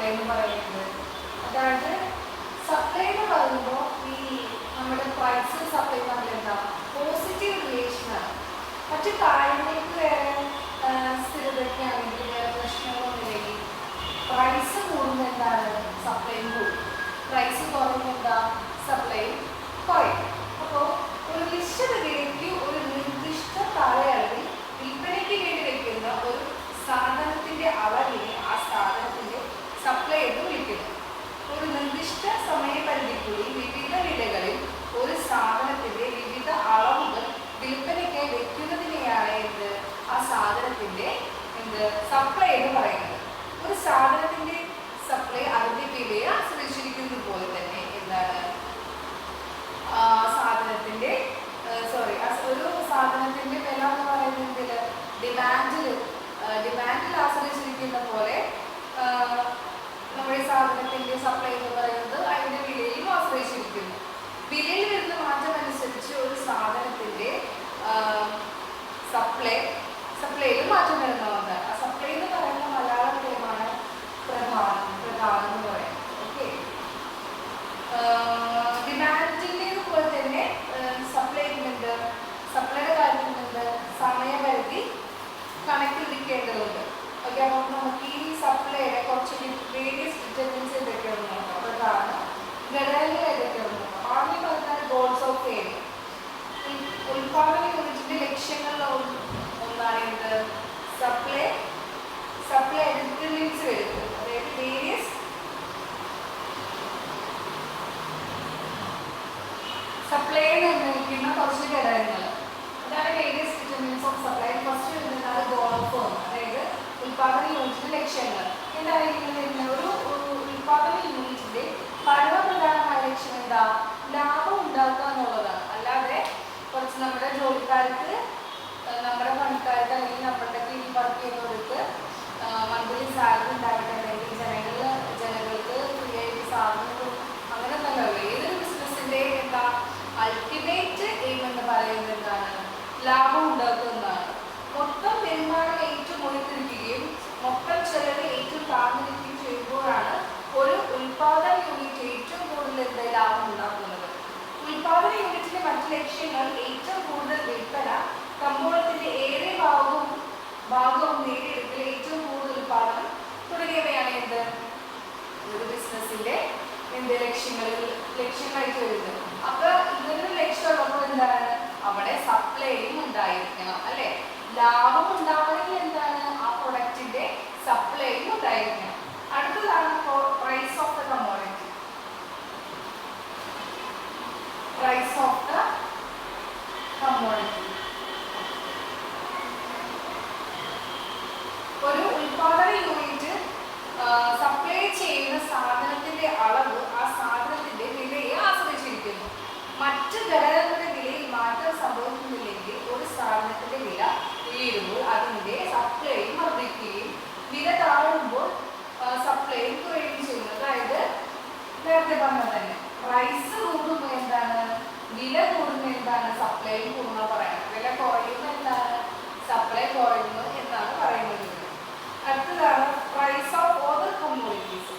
Supply എന്ന് പറയുന്നത്. അതായത് സപ്ലൈ എന്ന് പറയുമ്പോൾ ഈ നമ്മുടെ പ്രൈസ് സപ്ലൈ തമ്മിൽ എന്താ പോസിറ്റീവ് റിലേഷനാണ്. മറ്റു കാര്യങ്ങൾക്ക് വേറെ സ്ഥിരതയ്ക്കാണെങ്കിൽ വേറെ പ്രശ്നങ്ങളൊന്നുമില്ലെങ്കിൽ പ്രൈസ് കൂടുമ്പോൾ എന്താണ് സപ്ലൈയും കൂടും, പ്രൈസ് കുറയുമ്പോൾ എന്താ സപ്ലൈയും കുറയും. അപ്പോൾ ഒരു നിശ്ചിത വിലയ്ക്ക് ഒരു നിർദ്ദിഷ്ട കാലയളവിൽ വിൽപ്പനയ്ക്ക് വേണ്ടി വയ്ക്കുന്ന ഒരു സാധനത്തിൻ്റെ അളവിനെ ആ സാധനത്തിൻ്റെ സപ്ലൈ എന്ന് വിളിക്കുന്നു. ഒരു നിർദ്ദിഷ്ട സമയപരിധിക്കുള്ളിൽ വിവിധ വിലകളിൽ ഒരു സാധനത്തിൻ്റെ വിവിധ അളവുകൾ വിൽപ്പനയ്ക്കായി വയ്ക്കുന്നതിനെയാണ് എന്ത് ആ സാധനത്തിൻ്റെ സപ്ലൈ എന്ന് പറയുന്നത്. ഒരു സാധനത്തിൻ്റെ സപ്ലൈ അതിൻ്റെ വിലയെ ആശ്രയിച്ചിരിക്കുന്നത് പോലെ തന്നെ എന്താണ് സാധനത്തിൻ്റെ ഒരു സാധനത്തിൻ്റെ വില എന്ന് പറയുന്നതിൽ ഡിമാൻഡിൽ ആശ്രയിച്ചിരിക്കുന്ന പോലെ നമ്മുടെ സാധനത്തിൻ്റെ സപ്ലൈ എന്ന് പറയുന്നത് അതിൻ്റെ വിലയിലും ആശ്രയിച്ചിരിക്കുന്നു. വിലയിൽ വരുന്ന മാറ്റം അനുസരിച്ച് ഒരു സാധനത്തിൻ്റെ സപ്ലൈയിലും മാറ്റം വരുന്നതാണ്. ആ സപ്ലൈ എന്ന് പറയുന്ന മലയാളം ടേമാണ് പ്രധാനം എന്ന് പറയുന്നത്. ഓക്കെ, ഡിമാൻഡിൻ്റെ പോലെ തന്നെ സപ്ലൈയുടെ കാര്യത്തിലുണ്ട് സമയപരിധി കണക്കിലെടുക്കേണ്ടതുണ്ട്. ഓക്കെ, അപ്പോൾ നമുക്ക് ഈ സപ്ലൈയുടെ കുറച്ച് വേരിയസ് ഡിറ്റർമിനൻസ് ഏതൊക്കെയാണ് നോക്കാം. പ്രധാന ഘടകങ്ങൾ ഏതൊക്കെയാണ് നോക്കാം. ആദ്യം പറഞ്ഞാൽ ഗോൾസ് ഓഫ് ഏരിയ. ഉൽപാദന യൂണിറ്റിന്റെ ലക്ഷ്യങ്ങളിൽ ഒന്നാണ് എന്ത് സപ്ലൈ ഡിറ്റർമിനൻസ് വരുന്നത്. അതായത് വേരിയസ് സപ്ലൈ നിർണ്ണയിക്കുന്ന കുറച്ച് ഘടകങ്ങൾ. അതാണ് various determinants of supply. First വരുന്നതാണ് ഗോൾ ഓഫ് ഫേം, അതായത് ഉൽപാദന യൂണിറ്റിന്റെ ലക്ഷ്യങ്ങൾ. എന്തായിരിക്കും ഒരു ഉൽപാദന യൂണിറ്റിന്റെ പരമപ്രധാനമായ ലക്ഷ്യം എന്താ ലാഭം ഉണ്ടാക്കുക എന്നുള്ളതാണ്. അല്ലാതെ കുറച്ച് നമ്മുടെ ജോലിക്കാർക്ക് നമ്മുടെ പണിക്കാർക്ക് അല്ലെങ്കിൽ നമ്മുടെ കീഴിൽ വർക്ക് ചെയ്യുന്നവർക്ക് മന്ത്ലി സാലറി ഉണ്ടാകട്ടെ, അല്ലെങ്കിൽ ജനങ്ങൾക്ക് ഫ്രീ ആയിട്ട് സാധനം അങ്ങനെ ഒന്നല്ലോ. ഏതൊരു ബിസിനസ്സിന്റെ എന്താ അൾട്ടിമേറ്റ് എയിം എന്ന് പറയുന്നത് എന്താണ് ലാഭം ഉണ്ടാക്കുന്നതാണ്. മൊത്തം വരുമാനം ഏറ്റവും ഉയർത്തിരിക്കുകയും മൊത്തം ചെലവ് ഏറ്റവും താഴ്ന്നിരിക്കുകയും ചെയ്യുമ്പോഴാണ് ഒരു ഉൽപാദന യൂണിറ്റ് ഏറ്റവും കൂടുതൽ ലാഭം ഉണ്ടാക്കുന്നത്. ഉൽപാദന യൂണിറ്റിന്റെ മറ്റു ലക്ഷ്യങ്ങൾ ഏറ്റവും കൂടുതൽ വിൽപ്പന, കമ്പോളത്തിന്റെ ഏറെ ഭാഗവും നേടിയെടുക്കൽ, ഏറ്റവും കൂടുതൽ ഉൽപാദനം തുടങ്ങിയവയാണ് എന്ത് ഒരു ബിസിനസിന്റെ ലക്ഷ്യങ്ങളായിട്ട് വരുന്നത്. അപ്പൊ ഇതിനൊരു ലക്ഷ്യമുള്ളപ്പോൾ എന്താണ് അവിടെ സപ്ലൈയും ഉണ്ടായിരിക്കണം അല്ലെ. ലാഭം ഉണ്ടാവണമെങ്കിൽ എന്താണ് ആ പ്രൊഡക്റ്റിന്റെ സപ്ലൈയും ഉണ്ടായിരിക്കണം. അടുത്തതാണ് price of the commodity. Price of the commodity ഒരു ഉൽപാദന യൂണിറ്റ് സപ്ലൈ ചെയ്യുന്ന സാധനത്തിന്റെ അളവ് ആ സാധനത്തിന്റെ വിലയെ ആശ്രയിച്ചിരിക്കുന്നു. മറ്റ് ഘടകങ്ങളുടെ വിലയിൽ മാറ്റം സംഭവിക്കുന്നില്ലെങ്കിൽ ഒരു സാധനത്തിന്റെ വില ഉയരുമ്പോൾ അതിന്റെ സപ്ലൈയും വർദ്ധിക്കുകയും വില താഴുമ്പോൾ സപ്ലൈയും കുറയുകയും ചെയ്യുന്നു. അതായത് നേരത്തെ പറഞ്ഞ തന്നെ പ്രൈസ് കൂടുമ്പോൾ എന്താണ് വില കൂടുമ്പോൾ എന്താണ് സപ്ലൈയും കൂടുന്ന പറയുന്നത്. വില കുറയുമ്പോൾ എന്താണ് സപ്ലൈ കുറയുന്നു എന്നാണ് പറയുന്നത്. അടുത്തതാണ് പ്രൈസ് ഓഫ് ഓതർ കമ്മോഡിറ്റീസ്.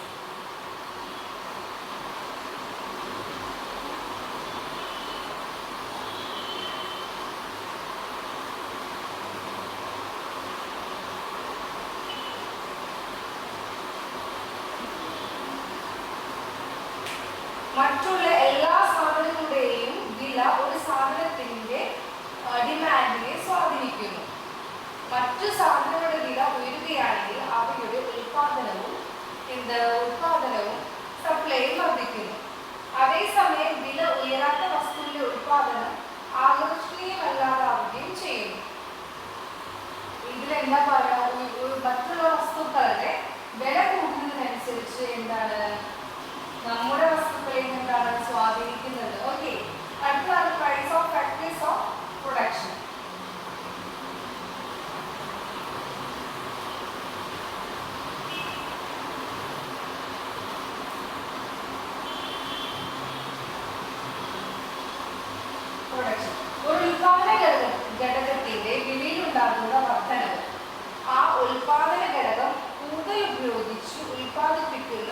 മറ്റുള്ള എല്ലാ സാധനങ്ങളുടെയും വില ഒരു സാധനത്തിന്റെ ഡിമാൻഡിനെ സ്വാധീനിക്കുന്നു. മറ്റു സാധനങ്ങളുടെ വില ഉയരുകയാണെങ്കിൽ അവയുടെ ഉൽപാദനവും സപ്ലൈയും വർദ്ധിക്കുന്നു. അതേസമയം വില ഉയരാത്ത വസ്തുവിന്റെ ഉൽപാദനം ആകർഷണീയമല്ലാതാവുകയും ചെയ്യുന്നു. ഇതിലെന്താ പറയുക, മറ്റുള്ള വസ്തുക്കളുടെ വില കൂടുന്നതിനനുസരിച്ച് എന്താണ് നമ്മുടെ വസ്തുക്കളെയും എന്താണ് സ്വാധീനിക്കുന്നത്. ഓക്കെ, അടുത്തതാണ് price of factories of production. ഒരു ഉൽപാദന ഘടകത്തിന്റെ വിലയിലുണ്ടാകുന്ന വർധനവ് ആ ഉൽപാദന ഘടകം കൂടുതൽ ഉപയോഗിച്ച് ഉൽപ്പാദിപ്പിക്കുന്ന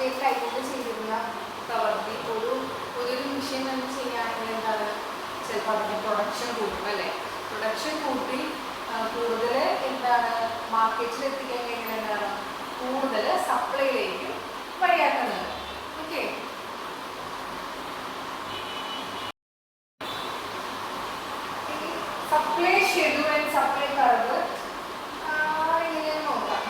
പേര് കൈകൊണ്ട് ചെയ്തിരുന്ന പ്രവൃത്തി ഒരു മെഷീൻ തന്നെ ചെയ്യുകയാണെങ്കിൽ എന്താണ് ചിലപ്പോൾ അതിൻ്റെ പ്രൊഡക്ഷൻ കൂട്ടും അല്ലേ? പ്രൊഡക്ഷൻ കൂട്ടി കൂടുതൽ എന്താണ് മാർക്കറ്റിൽ എത്തിക്കാൻ കഴിഞ്ഞാൽ എന്താണ് കൂടുതൽ സപ്ലൈയിലേക്ക് വഴിയാക്കുന്നത്. Okay, supply schedule and supply curve ഇങ്ങനെ നോക്കാം.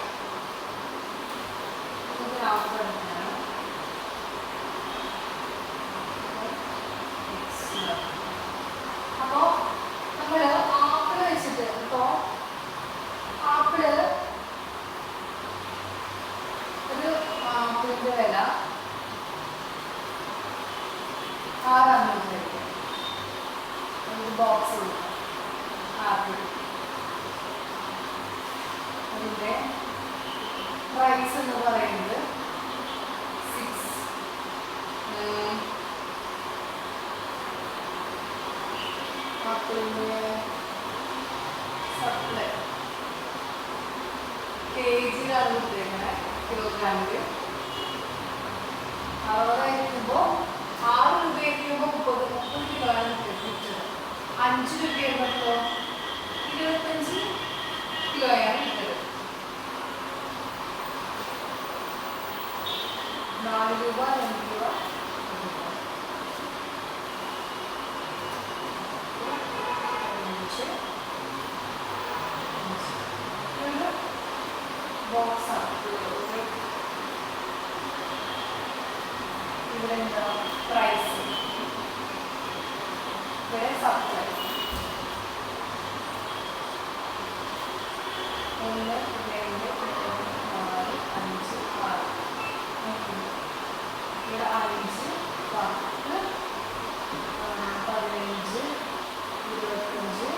അപ്പോൾ നമ്മൾ ആപ്പിൾ വെച്ചിട്ട് ഇപ്പോൾ ആപ്പിള് ഒരു ആപ്പിളിൻ്റെ വില 6 ഒരു ബോക്സ് കൊടുക്കാം. ആപ്പിൾ അതിൻ്റെ പ്രൈസ് എന്ന് പറയുന്നത് 6. ആപ്പിളിൻ്റെ സപ്ലൈ KG-ലാണ് കൊടുത്തേക്കുന്നത്, കിലോഗ്രാമിൽ 60 6 രൂപയായിരിക്കുമ്പോൾ 30 കിലോയാണ് കിട്ടുന്നത്. 5 രൂപയാകുമ്പോൾ 25 കിലോയാണ് കിട്ടുന്നത്. 4 രൂപ 2 രൂപ ബോക്സാണ്. ഇവിടെ എന്താ പ്രൈസ്, ഇവിടെ സപ്ലൈ 1 2 3 4 5 6 ഇവിടെ 5 10 15 25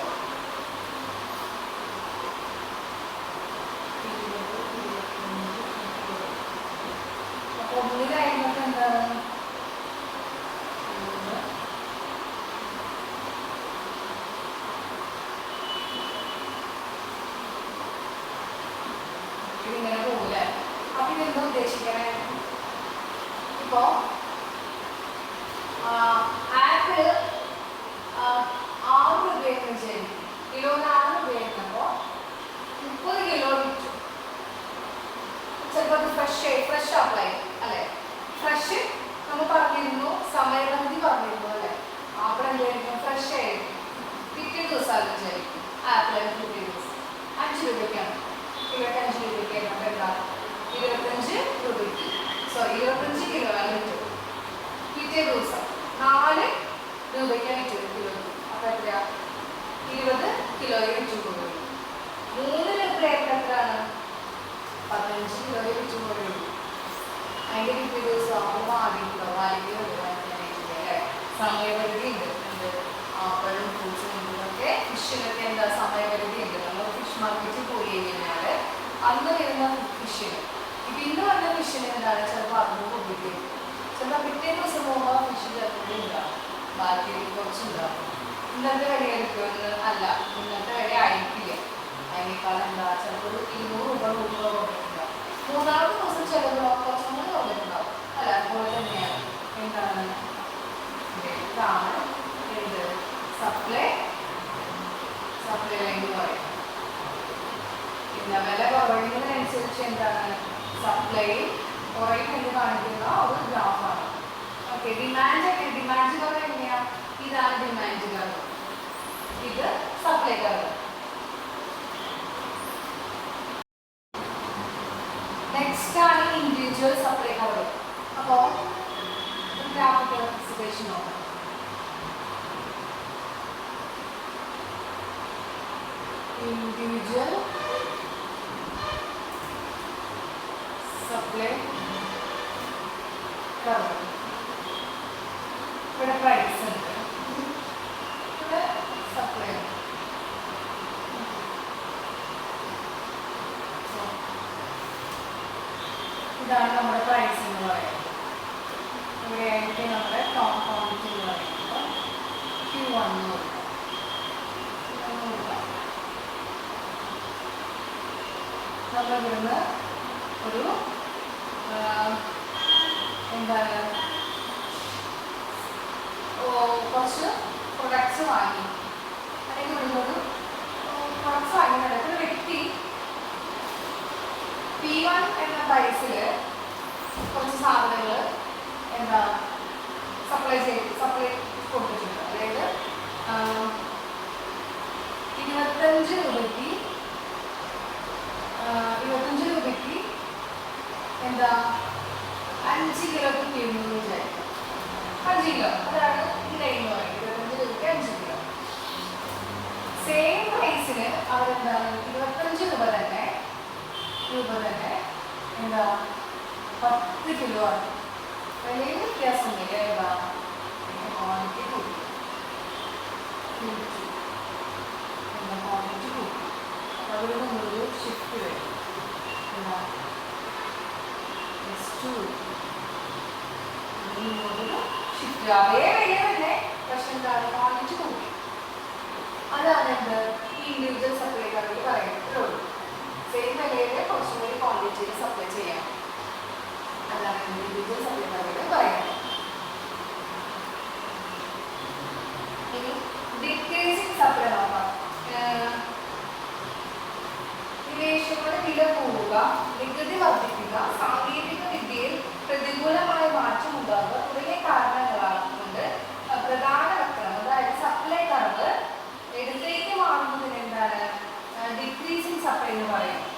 ഒന്നിലായിരുന്നത് എന്താണ് ഇതിങ്ങനെ പോകില്ല. അപ്പൊ ഇതെന്താ ഉദ്ദേശിക്കണേ? ഇപ്പോ ആപ്പിള് 6 രൂപയെന്ന് വിചാരിക്കും, കിലോന് 6 രൂപയായിരുന്നപ്പോ 30 കിലോ വിറ്റു. ചിലപ്പോൾ അത് ഫ്രഷ് അപ്ലൈ അല്ലേ? ഫ്രഷ് നമ്മൾ പറഞ്ഞിരുന്നു, സമയപരിധി പറഞ്ഞിരുന്നു അല്ലേ? ആപ്പിൾ എന്തായിരിക്കും? ഫ്രഷ് ആയിരിക്കും. പിറ്റേ ദിവസം അത് വിചാരിക്കും ആപ്പിൾ പിറ്റേ ദിവസം 5 രൂപയ്ക്കാണ്, 25 രൂപയ്ക്കാണ്. അപ്പോൾ എന്താ 25 രൂപയ്ക്ക് 25 കിലോ ആണ് വിറ്റത്. പിറ്റേ ദിവസം 4 രൂപയ്ക്കാണ് വിറ്റത് കിലോ. അപ്പോൾ എത്രയാ? 20 കിലോയെ വിറ്റു പോകും. 3 രൂപയായിട്ട് എത്രയാണ്? 15 കിലോയെ വിറ്റു പോകും. അതിൻ്റെ പിറ്റേ ദിവസം ആകുമ്പോൾ 4 കിലോ 4 കിലോ അല്ലേ? സമയപരിധി ഉണ്ട്. എന്ത് ആപ്പിളും ഫ്രൂട്ട്സും ഇതിനൊക്കെ ഫിഷിനൊക്കെ എന്താ സമയപരിധി ഉണ്ട്. നമ്മൾ ഫിഷ് മാർക്കറ്റിൽ പോയി കഴിഞ്ഞാൽ അന്ന് വരുന്ന ഫിഷിന് ഇന്ന് വന്ന ഫിഷിന് എന്താണ് ചിലപ്പോൾ 600 രൂപയ്ക്ക്, ചിലപ്പോൾ പിറ്റേ ദിവസം പോകുമ്പോൾ ഫിഷ് ചിലപ്പോൾ ഉണ്ടാവും, ബാക്കി കുറച്ചുണ്ടാവും. ഇന്നത്തെ വിലയായിരിക്കുമെന്ന് അല്ല, ഇന്നത്തെ വില ആയിരിക്കില്ല. അതിനേക്കാൾ എന്താ ചിലപ്പോൾ 200 രൂപ കുറഞ്ഞിട്ടുണ്ടാവും. മൂന്നാമത്തെ ദിവസം ചിലപ്പോൾ കുറച്ചും കൂടി കുറഞ്ഞിട്ടുണ്ടാവും അല്ല? അതുപോലെ തന്നെയാണ് എന്താണ് ഇതാണ് എന്ത് സപ്ലൈ ലൈൻ എന്ന് പറയും. പിന്നെ വില കുറയുന്നതിനനുസരിച്ച് എന്താണ് സപ്ലൈ കുറയുമെന്ന് കാണിക്കുന്ന ഒരു ഗ്രാഫാണ്. ഓക്കെ, ഡിമാൻഡ് കർവ് എങ്ങനെയാ? ഇതാണ് ഡിമാൻഡ് കർവ്, ഇത് സപ്ലൈ കർവ്. നെക്സ്റ്റ് ആണ് ഇൻഡിവിജ്വൽ സപ്ലൈ കർവ്. അപ്പോൾ ഗ്രാഫിക്കൽ റെപ്രസെന്റേഷൻ നോക്കാം. Individual supply curve. ഇവിടെ പ്രൈസ് ഉണ്ട്, ഇവിടെ സപ്ലൈ ഉണ്ട്. ഇതാണ് നമ്മുടെ പ്രൈസ് എന്ന് പറയുന്നത്. ഇവിടെയായിട്ട് നമ്മുടെ ക്വാണ്ടിറ്റി എന്ന് പറയുന്നത് Q1 എന്ന് കൊടുക്കാം. നമ്മൾ ഇവിടുന്ന് ഒരു എന്താണ് കുറച്ച് പ്രൊഡക്ട്സ് വാങ്ങി, അല്ലെങ്കിൽ ഒരു പ്രൊഡക്ട്സ് വാങ്ങിയിട്ടുണ്ട്. ഒരു വ്യക്തി P1 എന്ന പ്രൈസിൽ കുറച്ച് സാധനങ്ങൾ എന്താ സപ്ലൈ കൊടുത്തിട്ടുണ്ട്. അതായത് 25 രൂപയ്ക്ക് എന്താ 5 കിലോ കിട്ടിയെന്ന് വിചാരിക്കും. 5 കിലോ അതാണ് ഈ ലൈൻ എന്ന് പറയുന്നത്. 25 രൂപയ്ക്ക് 5 കിലോ. സെയിം പ്രൈസിന് അവരെന്താണ് 25 രൂപ തന്നെ എന്താ 10 കിലോ ആണ്. വലിയ വ്യത്യാസമില്ല. ഏതാ ക്വാണ്ടിറ്റി കൂട്ടി, ക്വാണ്ടിറ്റി കൂട്ടി. അവിടെ നിന്നൊരു ഷിഫ്റ്റ് വരും. എന്താ ഷിഫ്റ്റ് അതേ വില തന്നെ, പക്ഷെ എന്താണ് ക്വാണ്ടിറ്റി കൂട്ടി. അതാണ് എന്ത് ഈ ഇൻഡിവിജ്വൽ സപ്ലൈക്കാരിൽ പറയുന്നത്. സെയിം വിലയിൽ കുറച്ചും കൂടി ക്വാണ്ടിറ്റിയിൽ സപ്ലൈ ചെയ്യാം. അതാണ് ഇൻഡിവിജ്വൽ സപ്ലൈക്കാരിൽ പറയുന്നത്. ഇനി ഡിക്രീസിങ് സപ്ലൈ നോക്കാം. വിദേശങ്ങളുടെ വില കൂടുക, നികുതി വർദ്ധിക്കുക, സാങ്കേതിക വിദ്യയിൽ പ്രതികൂലമായ മാറ്റം ഉണ്ടാകുക തുടങ്ങിയ കാരണങ്ങളാണ് കൊണ്ട് പ്രധാന വക്രം, അതായത് സപ്ലൈ കർവ് ഇടത്തേക്ക് മാറുന്നതിന് എന്താണ് ഡിക്രീസിങ് സപ്ലൈ എന്ന് പറയുന്നത്.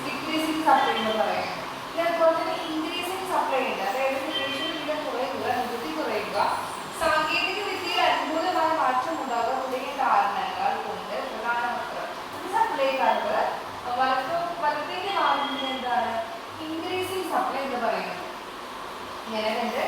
ഡിക്രീസിങ് സപ്ലൈ എന്ന് പറയുന്നത്. അതുപോലെ തന്നെ ഇൻക്രീസിങ് സപ്ലൈ ഉണ്ട്. അതായത് വിദേശങ്ങളുടെ വില കുറയുക, നികുതി കുറയുക, സാങ്കേതിക വിദ്യയിൽ അനുകൂലമായ മാറ്റം ഉണ്ടാകുക തുടങ്ങിയ കാരണങ്ങൾ കൊണ്ട് പ്രധാന വക്രം സപ്ലൈ കർവ് വലത്തേക്ക് മാറുന്നത് എന്താണ് ഇൻക്രീസിങ് സപ്ലൈ എന്ന് പറയുന്നത്. ഇങ്ങനെ രണ്ട്